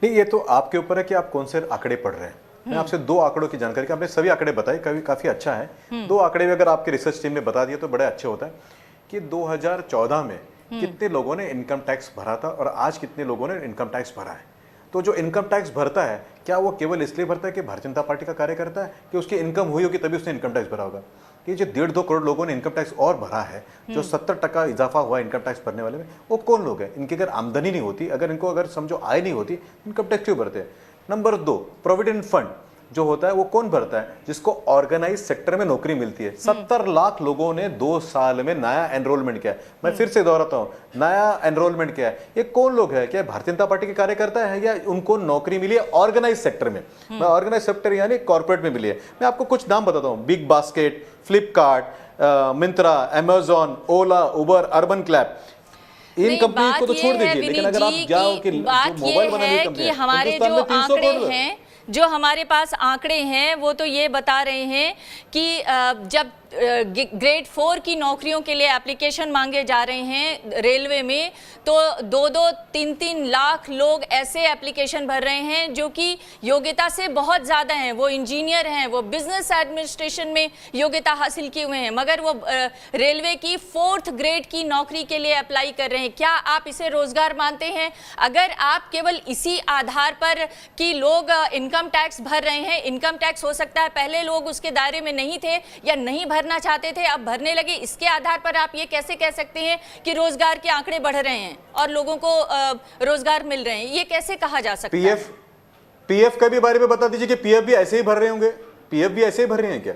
नहीं, ये तो आपके ऊपर है कि आप कौन से आंकड़े पढ़ रहे हैं। मैं आपसे दो आंकड़ों की जानकारी, आपने सभी आंकड़े बताए, काफी अच्छा है। दो आंकड़े भी अगर आपके रिसर्च टीम ने बता दिए तो बड़ा अच्छा होता है कि 2014 में कितने लोगों ने इनकम टैक्स भरा था और आज कितने लोगों ने इनकम टैक्स भरा है। तो जो इनकम टैक्स भरता है, क्या वो केवल इसलिए भरता है कि भारतीय जनता पार्टी का कार्यकर्ता है, कि उसकी इनकम हुई होगी तभी उसने इनकम टैक्स भरा होगा। ये जो 1.5-2 करोड़ लोगों ने इनकम टैक्स और भरा है, जो 70% इजाफा हुआ इनकम टैक्स भरने वाले में, वो कौन लोग हैं? इनकी अगर आमदनी नहीं होती, अगर इनको अगर समझो आय नहीं होती, इनकम टैक्स क्यों भरते हैं? नंबर 2, प्रोविडेंट फंड जो होता है वो कौन भरता है? जिसको ऑर्गेनाइज सेक्टर में नौकरी मिलती है। 70 लाख लोगों ने 2 साल में नया एनरोलमेंट किया है। मैं फिर से दोहराता हूं, नया एनरोलमेंट किया है। ये कौन लोग है? क्या भारतीय जनता पार्टी के कार्यकर्ता है या उनको नौकरी मिली है ऑर्गेनाइज सेक्टर में? मैं ऑर्गेनाइज सेक्टर यानी कॉर्पोरेट में मिली है। मैं आपको कुछ नाम बताता हूं, BigBasket, Flipkart, Myntra, Amazon, Ola, Uber, UrbanClap, इन कंपनी को तो छोड़ दीजिए, लेकिन अगर आप जाओ कि मोबाइल बनाने की कंपनी है, हमारे जो आंकड़े हैं, जो हमारे पास आंकड़े हैं, वो तो ये बता रहे हैं कि जब ग्रेड 4 की नौकरियों के लिए एप्लीकेशन मांगे जा रहे हैं रेलवे में, तो 2-2, 3-3 लाख लोग ऐसे एप्लीकेशन भर रहे हैं जो कि योग्यता से बहुत ज़्यादा हैं। वो इंजीनियर हैं, वो बिजनेस एडमिनिस्ट्रेशन में योग्यता हासिल किए हुए हैं, मगर वो रेलवे की 4th ग्रेड की नौकरी के लिए अप्लाई कर रहे हैं। क्या आप इसे रोजगार मानते हैं? अगर आप केवल इसी आधार पर कि लोग इनकम टैक्स भर रहे हैं, इनकम टैक्स हो सकता है पहले लोग उसके दायरे में नहीं थे या नहीं भरना चाहते थे, अब भरने लगे, इसके आधार पर आप ये कैसे कह सकते हैं कि रोजगार के आंकड़े बढ़ रहे हैं और लोगों को रोजगार मिल रहे हैं? ये कैसे कहा जा सकता है? पीएफ का भी बारे में बता दीजिए कि पीएफ भी ऐसे ही भर रहे होंगे? पीएफ भी ऐसे ही भर रहे हैं क्या?